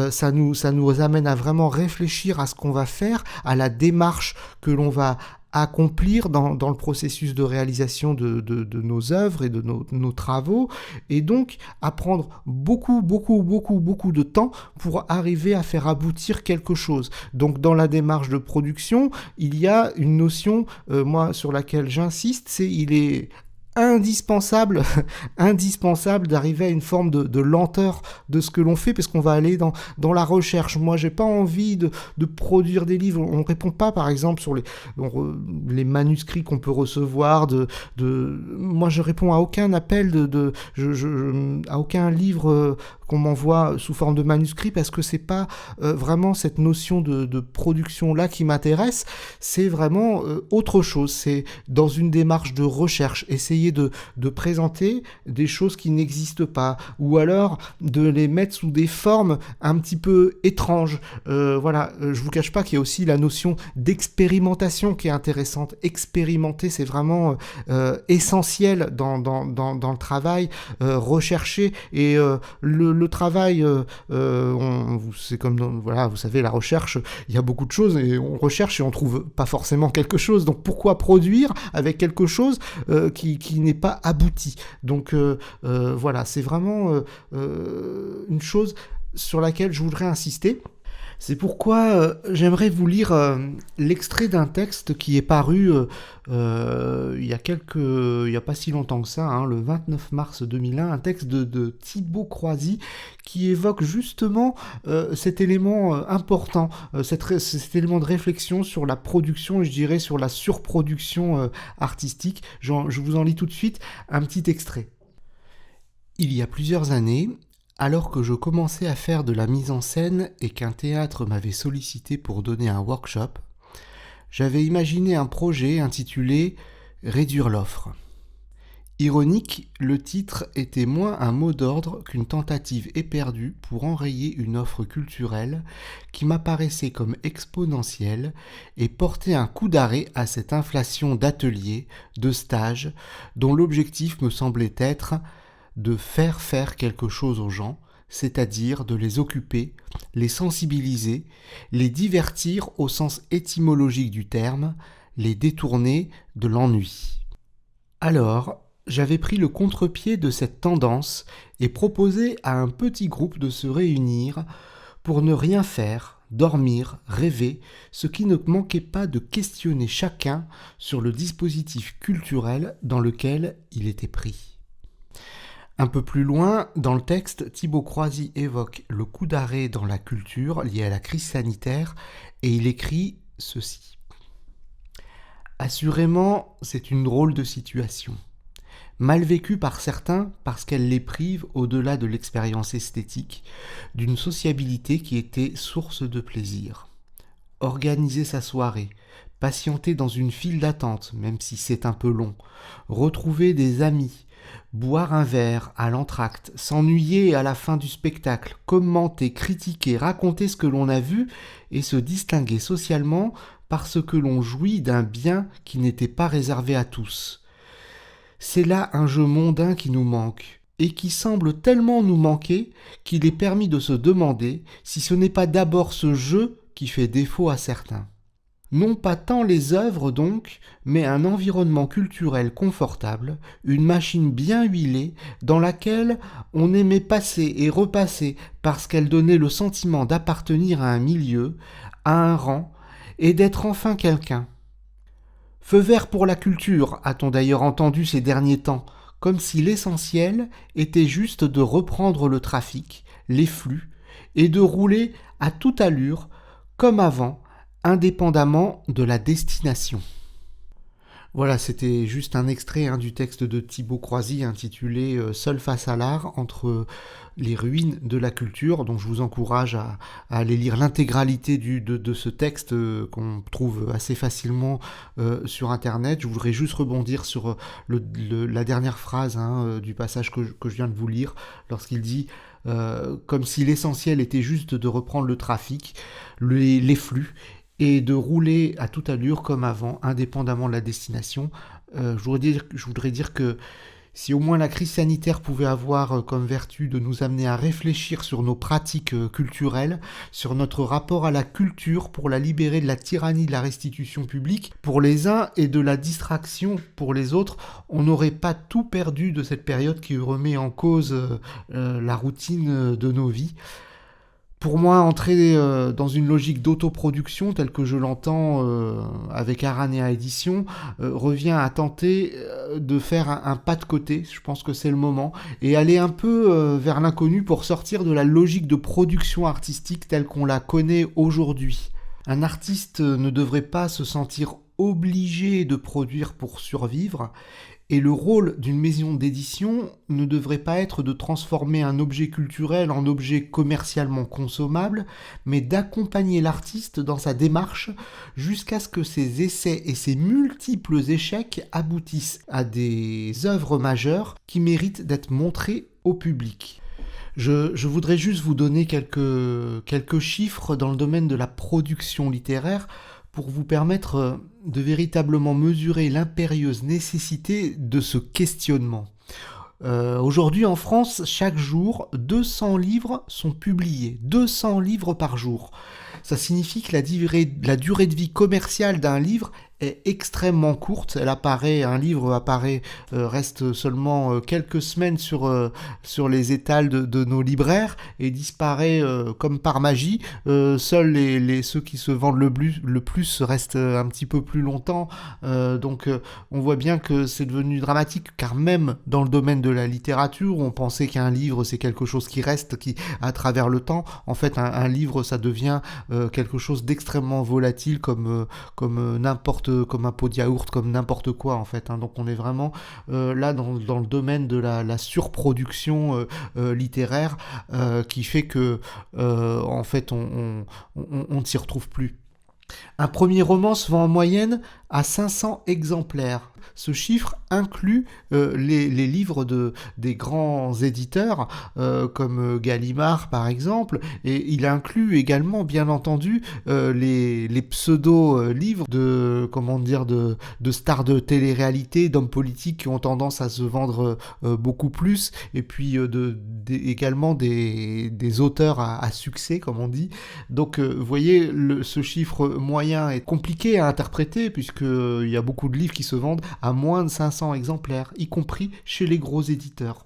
Ça nous amène à vraiment réfléchir à ce qu'on va faire, à la démarche que l'on va à accomplir dans le processus de réalisation de nos œuvres et de nos travaux, et donc à prendre beaucoup de temps pour arriver à faire aboutir quelque chose. Donc dans la démarche de production, il y a une notion, moi, sur laquelle j'insiste, il est indispensable, indispensable d'arriver à une forme de lenteur de ce que l'on fait, parce qu'on va aller dans la recherche. Moi, j'ai pas envie de produire des livres. On répond pas, par exemple, sur les manuscrits qu'on peut recevoir. Moi, je réponds à aucun appel à aucun livre qu'on m'envoie sous forme de manuscrit, parce que c'est pas vraiment cette notion de production là qui m'intéresse. C'est vraiment autre chose. C'est dans une démarche de recherche, essayer de présenter des choses qui n'existent pas, ou alors de les mettre sous des formes un petit peu étranges. Voilà, je vous cache pas qu'il y a aussi la notion d'expérimentation qui est intéressante. Expérimenter, c'est vraiment essentiel dans le travail, rechercher, et le travail, c'est comme voilà, vous savez, la recherche, il y a beaucoup de choses, et on recherche et on trouve pas forcément quelque chose. Donc pourquoi produire avec quelque chose qui n'est pas abouti? Donc voilà, c'est vraiment une chose sur laquelle je voudrais insister. C'est pourquoi j'aimerais vous lire l'extrait d'un texte qui est paru il y a pas si longtemps que ça, hein, le 29 mars 2001, un texte de Thibaut Croisy qui évoque justement cet élément important, cet élément de réflexion sur la production, et je dirais sur la surproduction artistique. Je vous en lis tout de suite un petit extrait. Il y a plusieurs années, alors que je commençais à faire de la mise en scène et qu'un théâtre m'avait sollicité pour donner un workshop, j'avais imaginé un projet intitulé « Réduire l'offre ». Ironique, le titre était moins un mot d'ordre qu'une tentative éperdue pour enrayer une offre culturelle qui m'apparaissait comme exponentielle et porter un coup d'arrêt à cette inflation d'ateliers, de stages, dont l'objectif me semblait être de faire quelque chose aux gens, c'est-à-dire de les occuper, les sensibiliser, les divertir au sens étymologique du terme, les détourner de l'ennui. Alors, j'avais pris le contre-pied de cette tendance et proposé à un petit groupe de se réunir pour ne rien faire, dormir, rêver, ce qui ne manquait pas de questionner chacun sur le dispositif culturel dans lequel il était pris. Un peu plus loin, dans le texte, Thibaut Croisy évoque le coup d'arrêt dans la culture lié à la crise sanitaire, et il écrit ceci. Assurément, c'est une drôle de situation. Mal vécue par certains parce qu'elle les prive, au-delà de l'expérience esthétique, d'une sociabilité qui était source de plaisir. Organiser sa soirée, patienter dans une file d'attente, même si c'est un peu long, retrouver des amis, boire un verre à l'entracte, s'ennuyer à la fin du spectacle, commenter, critiquer, raconter ce que l'on a vu et se distinguer socialement parce que l'on jouit d'un bien qui n'était pas réservé à tous. C'est là un jeu mondain qui nous manque, et qui semble tellement nous manquer qu'il est permis de se demander si ce n'est pas d'abord ce jeu qui fait défaut à certains. Non pas tant les œuvres donc, mais un environnement culturel confortable, une machine bien huilée dans laquelle on aimait passer et repasser parce qu'elle donnait le sentiment d'appartenir à un milieu, à un rang, et d'être enfin quelqu'un. Feu vert pour la culture, a-t-on d'ailleurs entendu ces derniers temps, comme si l'essentiel était juste de reprendre le trafic, les flux, et de rouler à toute allure, comme avant, indépendamment de la destination. Voilà, c'était juste un extrait du texte de Thibaut Croisy intitulé « Seul face à l'art, entre les ruines de la culture ». Donc je vous encourage à aller lire l'intégralité de ce texte qu'on trouve assez facilement sur Internet. Je voudrais juste rebondir sur la dernière phrase du passage que je viens de vous lire, lorsqu'il dit comme si l'essentiel était juste de reprendre le trafic, les flux, et de rouler à toute allure comme avant, indépendamment de la destination. Je voudrais dire que Si au moins la crise sanitaire pouvait avoir comme vertu de nous amener à réfléchir sur nos pratiques culturelles, sur notre rapport à la culture pour la libérer de la tyrannie de la restitution publique pour les uns et de la distraction pour les autres, on n'aurait pas tout perdu de cette période qui remet en cause la routine de nos vies. Pour moi, entrer dans une logique d'autoproduction telle que je l'entends avec Aranea Édition revient à tenter de faire un pas de côté, je pense que c'est le moment, et aller un peu vers l'inconnu pour sortir de la logique de production artistique telle qu'on la connaît aujourd'hui. Un artiste ne devrait pas se sentir obligé de produire pour survivre, et le rôle d'une maison d'édition ne devrait pas être de transformer un objet culturel en objet commercialement consommable, mais d'accompagner l'artiste dans sa démarche jusqu'à ce que ses essais et ses multiples échecs aboutissent à des œuvres majeures qui méritent d'être montrées au public. Je voudrais juste vous donner quelques chiffres dans le domaine de la production littéraire pour vous permettre de véritablement mesurer l'impérieuse nécessité de ce questionnement. Aujourd'hui en France, chaque jour, 200 livres sont publiés, 200 livres par jour. Ça signifie que la durée de vie commerciale d'un livre est extrêmement courte. Un livre reste seulement quelques semaines sur les étals de nos libraires et disparaît comme par magie. Seuls ceux qui se vendent le plus restent un petit peu plus longtemps. Donc on voit bien que c'est devenu dramatique, car même dans le domaine de la littérature, on pensait qu'un livre c'est quelque chose qui reste à travers le temps. En fait, un livre ça devient quelque chose d'extrêmement volatile comme un pot de yaourt, comme n'importe quoi en fait. Donc on est vraiment là dans le domaine de la surproduction littéraire qui fait que en fait on ne s'y retrouve plus. Un premier roman se vend en moyenne à 500 exemplaires. Ce chiffre inclut les livres des grands éditeurs comme Gallimard par exemple, et il inclut également bien entendu les pseudo-livres de stars de télé-réalité, d'hommes politiques qui ont tendance à se vendre beaucoup plus, et puis également des auteurs à succès comme on dit. Donc vous voyez, ce chiffre moyen est compliqué à interpréter puisqu'il y a beaucoup de livres qui se vendent à moins de 500 exemplaires, y compris chez les gros éditeurs.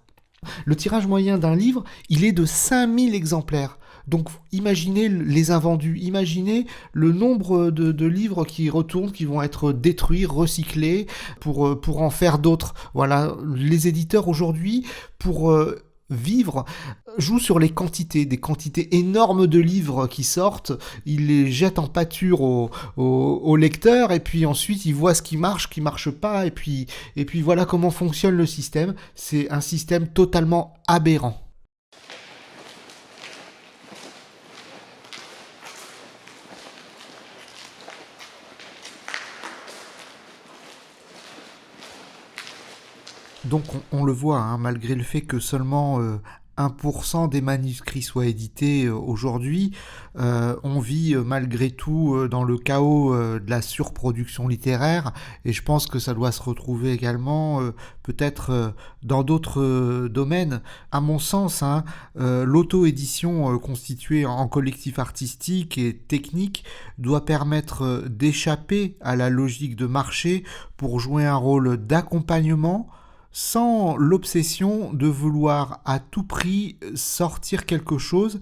Le tirage moyen d'un livre, il est de 5000 exemplaires. Donc imaginez les invendus, imaginez le nombre de livres qui retournent, qui vont être détruits, recyclés, pour en faire d'autres. Voilà, les éditeurs aujourd'hui, pour vivre, joue sur les quantités, des quantités énormes de livres qui sortent, il les jette en pâture au lecteur, et puis ensuite il voit ce qui marche pas, et puis voilà comment fonctionne le système. C'est un système totalement aberrant. Donc on le voit, malgré le fait que seulement 1% des manuscrits soient édités aujourd'hui, on vit malgré tout dans le chaos de la surproduction littéraire, et je pense que ça doit se retrouver également peut-être dans d'autres domaines. À mon sens, l'auto-édition constituée en collectif artistique et technique doit permettre d'échapper à la logique de marché pour jouer un rôle d'accompagnement, sans l'obsession de vouloir à tout prix sortir quelque chose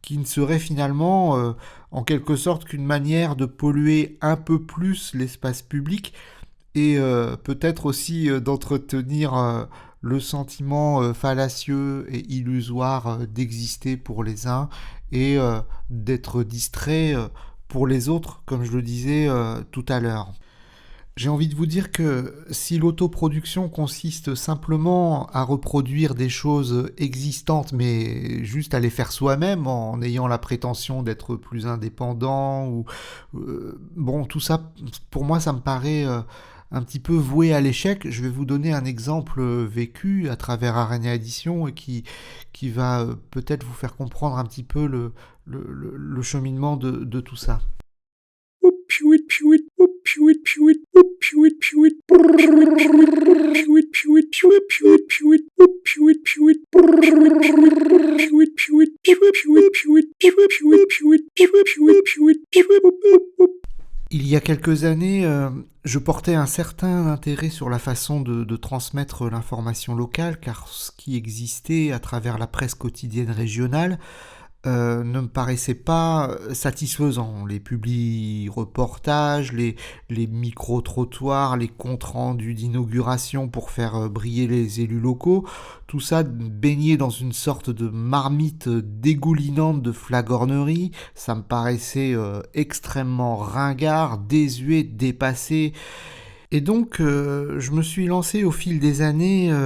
qui ne serait finalement en quelque sorte qu'une manière de polluer un peu plus l'espace public, et peut-être aussi d'entretenir le sentiment fallacieux et illusoire d'exister pour les uns et d'être distrait pour les autres, comme je le disais tout à l'heure. J'ai envie de vous dire que si l'autoproduction consiste simplement à reproduire des choses existantes, mais juste à les faire soi-même en ayant la prétention d'être plus indépendant, ou tout ça, pour moi, ça me paraît un petit peu voué à l'échec. Je vais vous donner un exemple vécu à travers Aranea Édition et qui va peut-être vous faire comprendre un petit peu le cheminement de tout ça. Il y a quelques années, je portais un certain intérêt sur la façon de transmettre l'information locale, car ce qui existait à travers la presse quotidienne régionale ne me paraissait pas satisfaisant. Les publi-reportages, les micro-trottoirs, les comptes rendus d'inauguration pour faire briller les élus locaux, tout ça baigné dans une sorte de marmite dégoulinante de flagornerie. Ça me paraissait extrêmement ringard, désuet, dépassé. Et donc, je me suis lancé au fil des années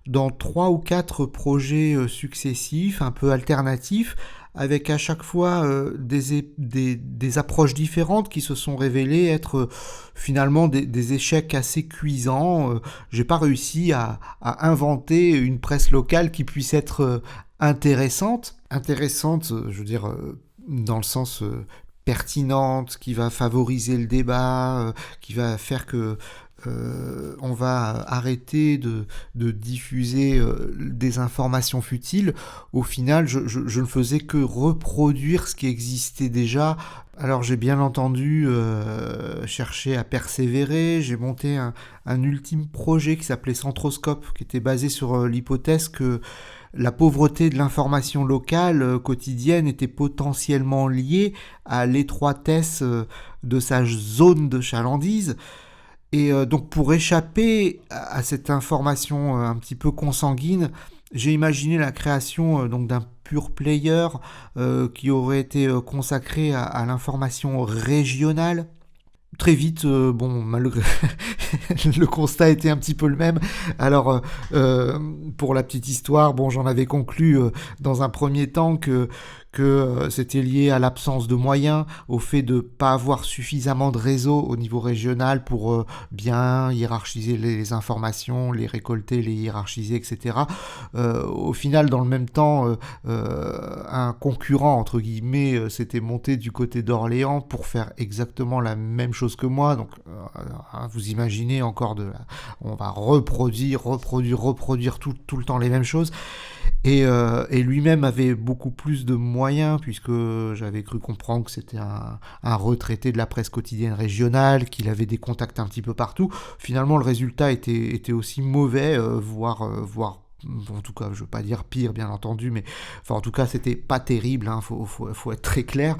dans 3 ou 4 projets successifs, un peu alternatifs, avec à chaque fois des approches différentes qui se sont révélées être finalement des échecs assez cuisants. J'ai pas réussi à inventer une presse locale qui puisse être intéressante, je veux dire, dans le sens pertinente, qui va favoriser le débat, qui va faire que on va arrêter de diffuser des informations futiles. Au final, je ne faisais que reproduire ce qui existait déjà. Alors j'ai bien entendu cherché à persévérer. J'ai monté un ultime projet qui s'appelait Centroscope, qui était basé sur l'hypothèse que la pauvreté de l'information locale quotidienne était potentiellement liée à l'étroitesse de sa zone de chalandise. Et donc pour échapper à cette information un petit peu consanguine, j'ai imaginé la création donc d'un pure player qui aurait été consacré à l'information régionale. Très vite, malgré le constat était un petit peu le même. Alors, pour la petite histoire, j'en avais conclu dans un premier temps que c'était lié à l'absence de moyens, au fait de ne pas avoir suffisamment de réseau au niveau régional pour bien hiérarchiser les informations, les récolter, les hiérarchiser, etc. Au final, dans le même temps, un concurrent, entre guillemets, s'était monté du côté d'Orléans pour faire exactement la même chose que moi. Donc, vous imaginez encore on va reproduire tout le temps les mêmes choses. Et lui-même avait beaucoup plus de moyens, puisque j'avais cru comprendre que c'était un retraité de la presse quotidienne régionale, qu'il avait des contacts un petit peu partout. Finalement, le résultat était aussi mauvais, voire en tout cas, je veux pas dire pire, bien entendu, mais enfin, en tout cas, c'était pas terrible, faut être très clair.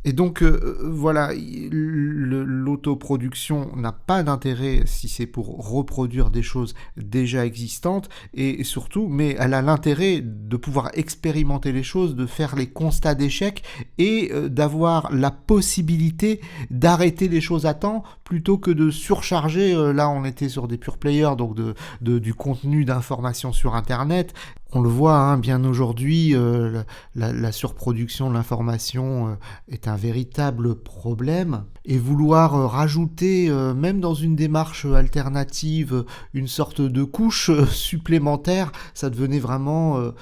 Et donc, voilà, l'autoproduction n'a pas d'intérêt si c'est pour reproduire des choses déjà existantes, et surtout, mais elle a l'intérêt de pouvoir expérimenter les choses, de faire les constats d'échec, et d'avoir la possibilité d'arrêter les choses à temps, plutôt que de surcharger, là on était sur des pure players, donc du contenu d'information sur Internet. On le voit bien aujourd'hui, la surproduction de l'information est un véritable problème. Et vouloir rajouter, même dans une démarche alternative, une sorte de couche supplémentaire, ça devenait vraiment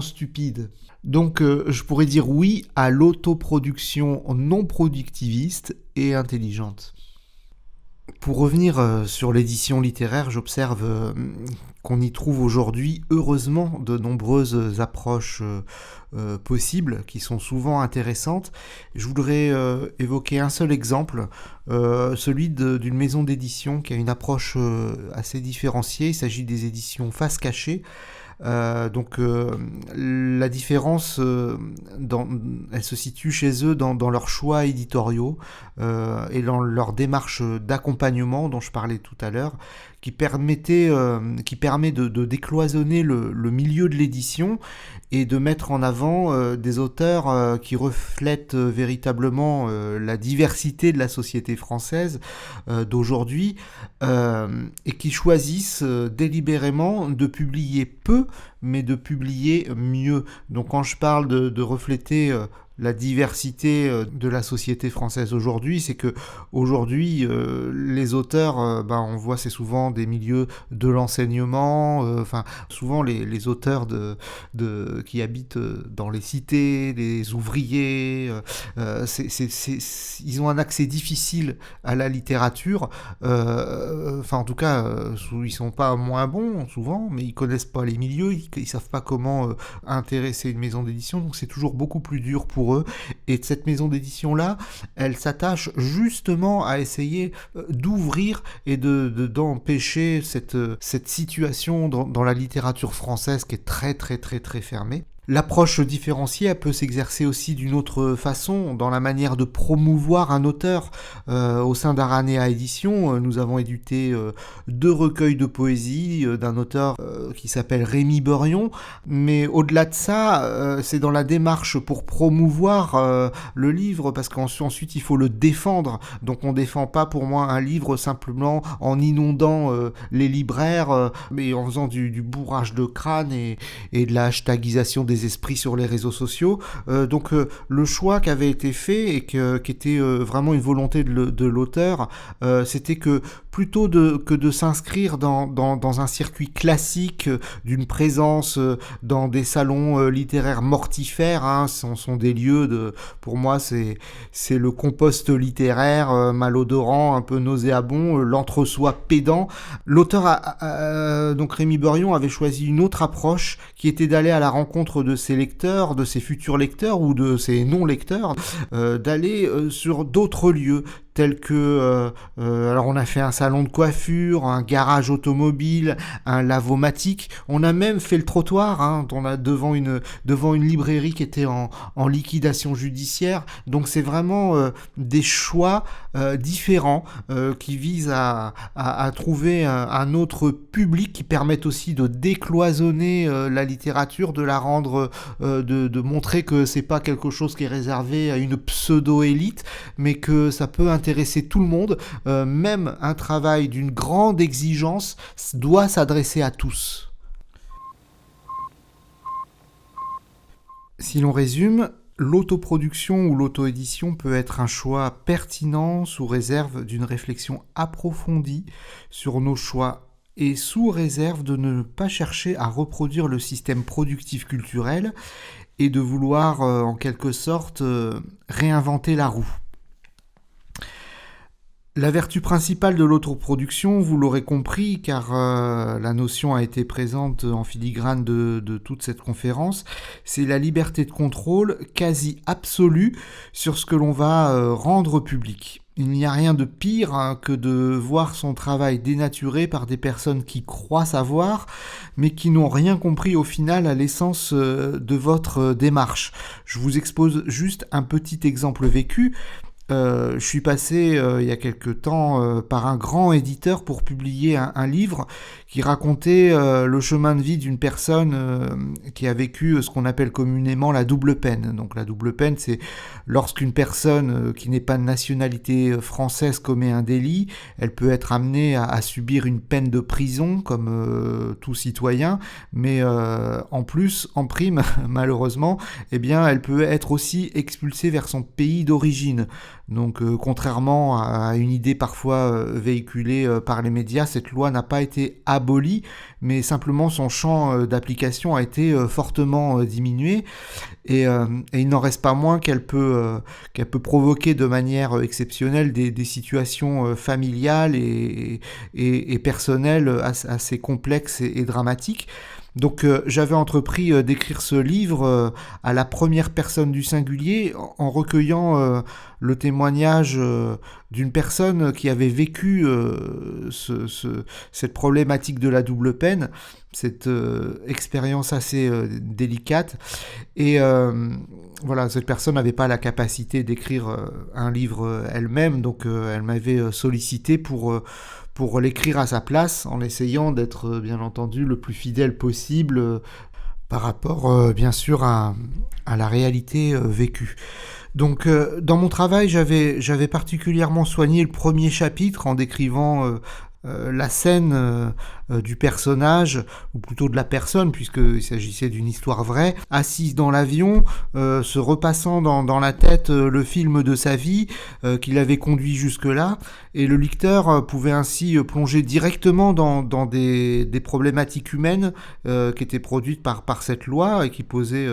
stupide. Donc je pourrais dire oui à l'autoproduction non productiviste et intelligente. Pour revenir sur l'édition littéraire, j'observe qu'on y trouve aujourd'hui, heureusement, de nombreuses approches possibles, qui sont souvent intéressantes. Je voudrais évoquer un seul exemple, celui d'une maison d'édition qui a une approche assez différenciée. Il s'agit des éditions Face Cachée. Donc la différence, elle se situe chez eux dans leurs choix éditoriaux et dans leur démarche d'accompagnement dont je parlais tout à l'heure, qui permet de décloisonner le milieu de l'édition et de mettre en avant des auteurs qui reflètent véritablement la diversité de la société française d'aujourd'hui et qui choisissent délibérément de publier peu mais de publier mieux. Donc quand je parle de refléter la diversité de la société française aujourd'hui, c'est que aujourd'hui les auteurs, on voit c'est souvent des milieux de l'enseignement, souvent les auteurs qui habitent dans les cités, les ouvriers, ils ont un accès difficile à la littérature, en tout cas ils sont pas moins bons souvent, mais ils connaissent pas les milieux, ils savent pas comment intéresser une maison d'édition, donc c'est toujours beaucoup plus dur pour eux. Et cette maison d'édition là, elle s'attache justement à essayer d'ouvrir et d'empêcher cette situation dans la littérature française qui est très très très très fermée. L'approche différenciée, elle peut s'exercer aussi d'une autre façon, dans la manière de promouvoir un auteur. Au sein d'Aranea Édition, nous avons édité 2 recueils de poésie d'un auteur qui s'appelle Rémi Beurion. Mais au-delà de ça, c'est dans la démarche pour promouvoir le livre, parce qu'ensuite il faut le défendre. Donc on ne défend pas pour moi un livre simplement en inondant les libraires, mais en faisant du bourrage de crâne et de la hashtagisation des esprits sur les réseaux sociaux. Donc le choix qui avait été fait et qui était vraiment une volonté de l'auteur, c'était que plutôt que de s'inscrire dans un circuit classique d'une présence dans des salons littéraires mortifères, ce sont des lieux pour moi c'est le compost littéraire malodorant, un peu nauséabond, l'entre-soi pédant. L'auteur donc Rémi Beurion avait choisi une autre approche qui était d'aller à la rencontre de ses lecteurs, de ses futurs lecteurs ou de ses non-lecteurs, d'aller sur d'autres lieux tels que alors on a fait un salon de coiffure, un garage automobile, un lavomatique, on a même fait le trottoir, on a devant une librairie qui était en liquidation judiciaire. Donc c'est vraiment des choix différents qui visent à trouver un autre public, qui permettent aussi de décloisonner la littérature, de la rendre, de montrer que c'est pas quelque chose qui est réservé à une pseudo-élite, mais que ça peut intéresser tout le monde. Même un travail d'une grande exigence doit s'adresser à tous. Si l'on résume, l'autoproduction ou l'auto-édition peut être un choix pertinent sous réserve d'une réflexion approfondie sur nos choix et sous réserve de ne pas chercher à reproduire le système productif culturel et de vouloir en quelque sorte réinventer la roue. La vertu principale de l'autoproduction, vous l'aurez compris, car la notion a été présente en filigrane de toute cette conférence, c'est la liberté de contrôle quasi absolue sur ce que l'on va rendre public. Il n'y a rien de pire que de voir son travail dénaturé par des personnes qui croient savoir, mais qui n'ont rien compris au final à l'essence de votre démarche. Je vous expose juste un petit exemple vécu. Je suis passé il y a quelque temps par un grand éditeur pour publier un livre qui racontait le chemin de vie d'une personne qui a vécu ce qu'on appelle communément la double peine. Donc la double peine, c'est lorsqu'une personne qui n'est pas de nationalité française commet un délit, elle peut être amenée à subir une peine de prison comme tout citoyen, mais en plus, en prime, malheureusement, elle peut être aussi expulsée vers son pays d'origine. Donc contrairement à une idée parfois véhiculée par les médias, cette loi n'a pas été abolie, mais simplement son champ d'application a été fortement diminué, et il n'en reste pas moins qu'elle peut provoquer de manière exceptionnelle des situations familiales et personnelles assez complexes et dramatiques. Donc j'avais entrepris d'écrire ce livre à la première personne du singulier en recueillant le témoignage d'une personne qui avait vécu cette problématique de la double peine, cette expérience assez délicate. Et voilà, cette personne n'avait pas la capacité d'écrire un livre elle-même, donc elle m'avait sollicité pour l'écrire à sa place, en essayant d'être bien entendu le plus fidèle possible par rapport bien sûr à la réalité vécue. Donc dans mon travail, j'avais particulièrement soigné le premier chapitre en décrivant la scène du personnage, ou plutôt de la personne, puisqu'il s'agissait d'une histoire vraie, assise dans l'avion, se repassant dans la tête le film de sa vie qui l'avait conduit jusque-là, et le lecteur pouvait ainsi plonger directement dans des problématiques humaines qui étaient produites par cette loi, et qui posaient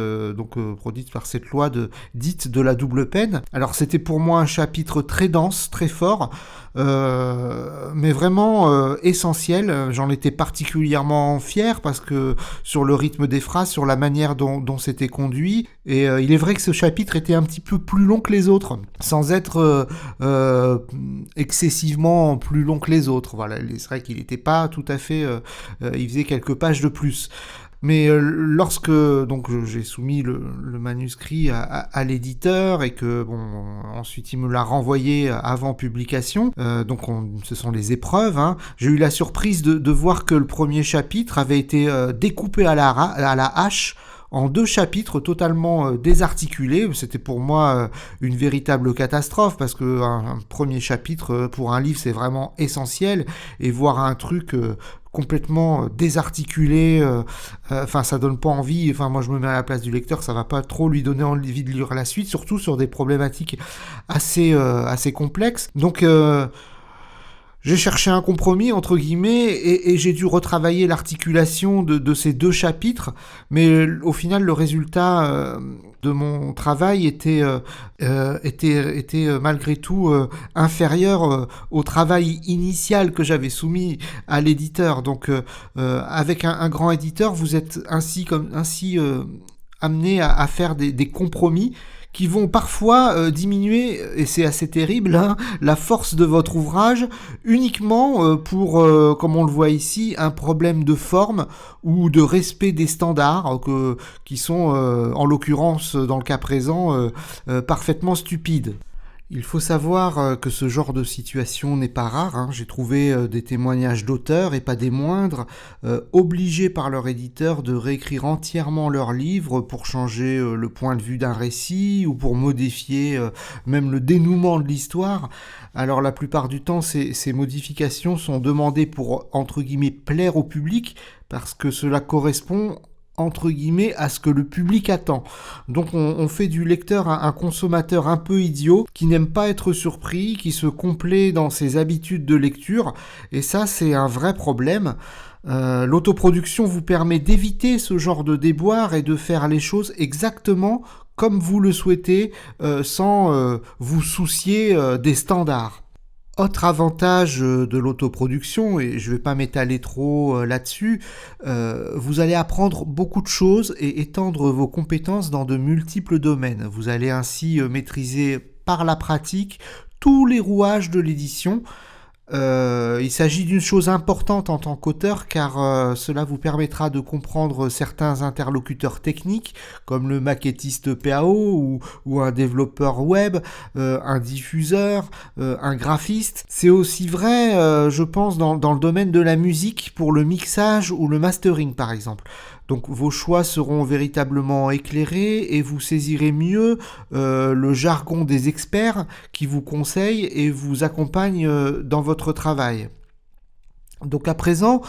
produites par cette loi dite de la double peine. Alors c'était pour moi un chapitre très dense, très fort, mais vraiment essentiel. J'en étais particulièrement fier parce que sur le rythme des phrases, sur la manière dont c'était conduit, et il est vrai que ce chapitre était un petit peu plus long que les autres, sans être excessivement plus long que les autres. Voilà, c'est vrai qu'il n'était pas tout à fait... il faisait quelques pages de plus. Mais lorsque donc j'ai soumis le manuscrit à l'éditeur et que ensuite il me l'a renvoyé avant publication, ce sont les épreuves, hein, j'ai eu la surprise de voir que le premier chapitre avait été découpé à la hache en 2 chapitres totalement désarticulés. C'était pour moi une véritable catastrophe, parce que un premier chapitre pour un livre, c'est vraiment essentiel, et voir un truc complètement désarticulé, ça donne pas envie. Moi je me mets à la place du lecteur, ça va pas trop lui donner envie de lire la suite, surtout sur des problématiques assez complexes. Donc j'ai cherché un compromis, entre guillemets, et j'ai dû retravailler l'articulation de ces 2 chapitres, mais au final, le résultat de mon travail était malgré tout inférieur au travail initial que j'avais soumis à l'éditeur. Donc, avec un grand éditeur, vous êtes ainsi amené à faire des compromis qui vont parfois diminuer, et c'est assez terrible, hein, la force de votre ouvrage, uniquement pour, comme on le voit ici, un problème de forme ou de respect des standards qui sont, en l'occurrence, dans le cas présent, parfaitement stupides. Il faut savoir que ce genre de situation n'est pas rare, hein. J'ai trouvé des témoignages d'auteurs, et pas des moindres, obligés par leur éditeur de réécrire entièrement leur livre pour changer le point de vue d'un récit, ou pour modifier même le dénouement de l'histoire. Alors la plupart du temps, ces modifications sont demandées pour, entre guillemets, plaire au public, parce que cela correspond entre guillemets à ce que le public attend. Donc on fait du lecteur un consommateur un peu idiot, qui n'aime pas être surpris, qui se complaît dans ses habitudes de lecture, et ça c'est un vrai problème. L'autoproduction vous permet d'éviter ce genre de déboires et de faire les choses exactement comme vous le souhaitez, sans vous soucier des standards. Autre avantage de l'autoproduction, et je ne vais pas m'étaler trop là-dessus, vous allez apprendre beaucoup de choses et étendre vos compétences dans de multiples domaines. Vous allez ainsi maîtriser par la pratique tous les rouages de l'édition. Il s'agit d'une chose importante en tant qu'auteur, car cela vous permettra de comprendre certains interlocuteurs techniques comme le maquettiste PAO ou un développeur web, un diffuseur, un graphiste. C'est aussi vrai, je pense, dans le domaine de la musique, pour le mixage ou le mastering par exemple. Donc vos choix seront véritablement éclairés, et vous saisirez mieux le jargon des experts qui vous conseillent et vous accompagnent dans votre travail. Donc à présent,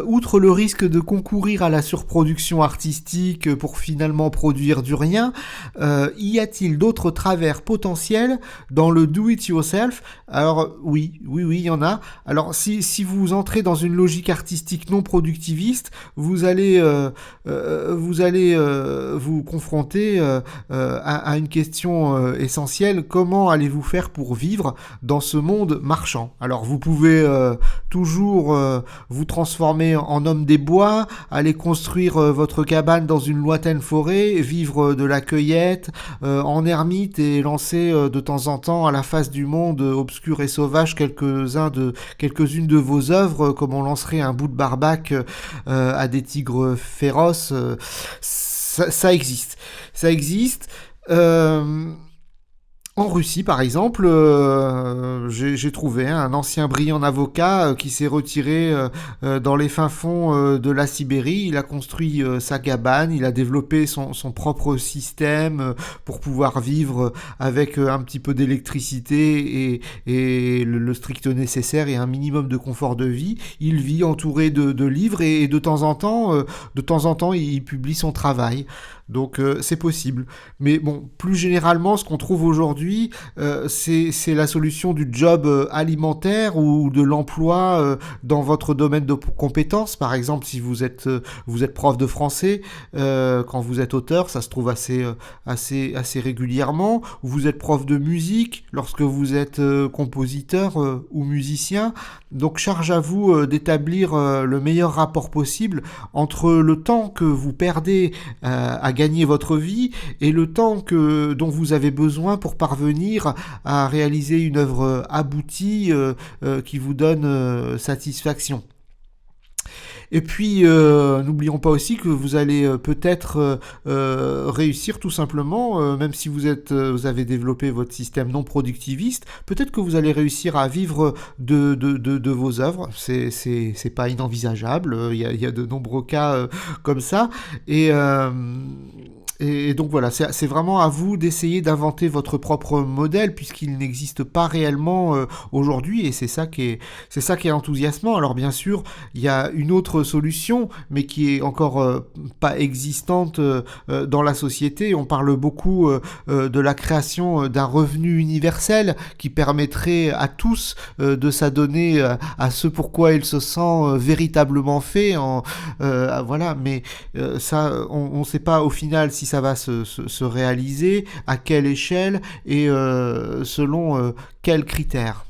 outre le risque de concourir à la surproduction artistique pour finalement produire du rien, y a-t-il d'autres travers potentiels dans le do-it-yourself ? Alors oui, il y en a. Alors si vous entrez dans une logique artistique non productiviste, vous allez vous confronter à une question essentielle: comment allez-vous faire pour vivre dans ce monde marchand ? Alors vous pouvez toujours vous transformer en homme des bois, aller construire votre cabane dans une lointaine forêt, vivre de la cueillette en ermite, et lancer de temps en temps à la face du monde obscur et sauvage quelques-unes de vos œuvres, comme on lancerait un bout de barbac à des tigres féroces. Ça existe. En Russie, par exemple, j'ai trouvé un ancien brillant avocat qui s'est retiré dans les fins fonds de la Sibérie. Il a construit sa cabane, il a développé son propre système pour pouvoir vivre avec un petit peu d'électricité et le strict nécessaire et un minimum de confort de vie. Il vit entouré de livres et de temps en temps, il publie son travail. Donc c'est possible. Mais bon, plus généralement, ce qu'on trouve aujourd'hui, c'est la solution du job alimentaire ou de l'emploi dans votre domaine de compétences. Par exemple, si vous êtes prof de français, quand vous êtes auteur, ça se trouve assez régulièrement. Ou vous êtes prof de musique, lorsque vous êtes compositeur ou musicien. Donc charge à vous d'établir le meilleur rapport possible entre le temps que vous perdez à gagner votre vie et le temps dont vous avez besoin pour parvenir à réaliser une œuvre aboutie qui vous donne satisfaction. Et puis, n'oublions pas aussi que vous allez peut-être réussir tout simplement, même si vous avez développé votre système non productiviste, peut-être que vous allez réussir à vivre de vos œuvres. C'est pas inenvisageable. Il y a de nombreux cas comme ça. Et donc voilà, c'est vraiment à vous d'essayer d'inventer votre propre modèle puisqu'il n'existe pas réellement aujourd'hui et c'est ça qui est enthousiasmant. Alors bien sûr, il y a une autre solution mais qui est encore pas existante dans la société. On parle beaucoup de la création d'un revenu universel qui permettrait à tous de s'adonner à ce pourquoi ils se sentent véritablement faits. Voilà, mais ça, on ne sait pas au final si ça va se réaliser, à quelle échelle et selon quels critères.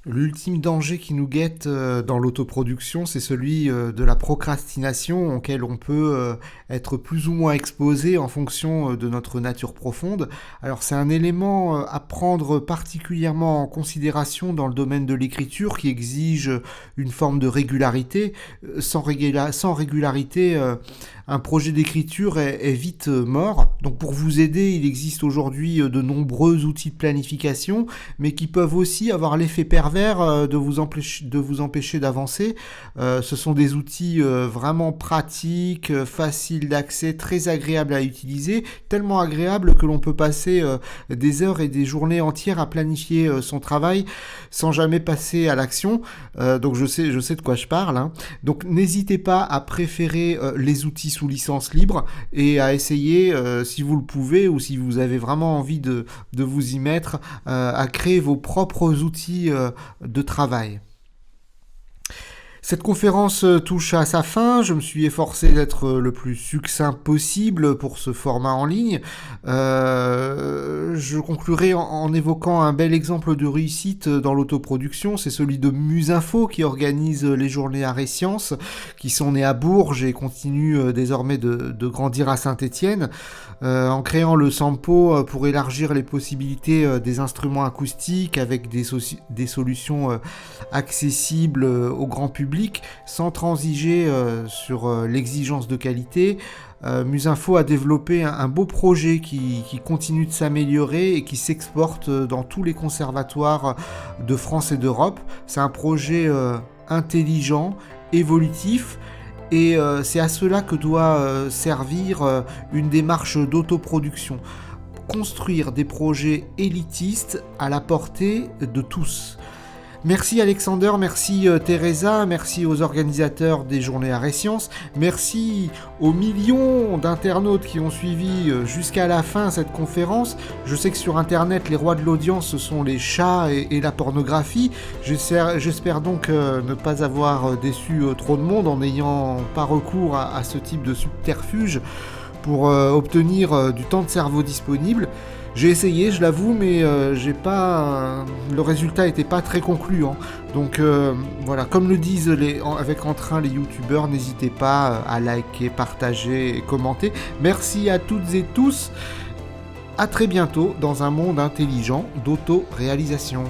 L'ultime danger qui nous guette dans l'autoproduction, c'est celui de la procrastination auquel on peut être plus ou moins exposé en fonction de notre nature profonde. Alors c'est un élément à prendre particulièrement en considération dans le domaine de l'écriture qui exige une forme de régularité. Sans régularité, un projet d'écriture est vite mort. Donc pour vous aider, il existe aujourd'hui de nombreux outils de planification, mais qui peuvent aussi avoir l'effet pervers de vous empêcher d'avancer. Ce sont des outils vraiment pratiques, faciles d'accès, très agréables à utiliser, tellement agréables que l'on peut passer des heures et des journées entières à planifier son travail sans jamais passer à l'action. Donc je sais de quoi je parle, hein. Donc n'hésitez pas à préférer les outils sous licence libre et à essayer, si vous le pouvez ou si vous avez vraiment envie de vous y mettre, à créer vos propres outils de travail. Cette conférence touche à sa fin, je me suis efforcé d'être le plus succinct possible pour ce format en ligne. Je conclurai en évoquant un bel exemple de réussite dans l'autoproduction, c'est celui de Musinfo qui organise les journées Arts et Sciences, qui sont nées à Bourges et continuent désormais de grandir à Saint-Étienne, en créant le Sampo pour élargir les possibilités des instruments acoustiques avec des solutions accessibles au grand public, sans transiger sur l'exigence de qualité. Musinfo a développé un beau projet qui continue de s'améliorer et qui s'exporte dans tous les conservatoires de France et d'Europe. C'est un projet intelligent, évolutif, et c'est à cela que doit servir une démarche d'autoproduction. Construire des projets élitistes à la portée de tous. Merci Alexander, merci Teresa, merci aux organisateurs des Journées Arts et Sciences, merci aux millions d'internautes qui ont suivi jusqu'à la fin cette conférence. Je sais que sur internet, les rois de l'audience, ce sont les chats et la pornographie. J'espère donc ne pas avoir déçu trop de monde en n'ayant pas recours à ce type de subterfuge pour obtenir du temps de cerveau disponible. J'ai essayé, je l'avoue, mais le résultat n'était pas très concluant. Donc voilà, comme le disent avec entrain les youtubeurs, n'hésitez pas à liker, partager et commenter. Merci à toutes et tous. À très bientôt dans un monde intelligent d'auto-réalisation.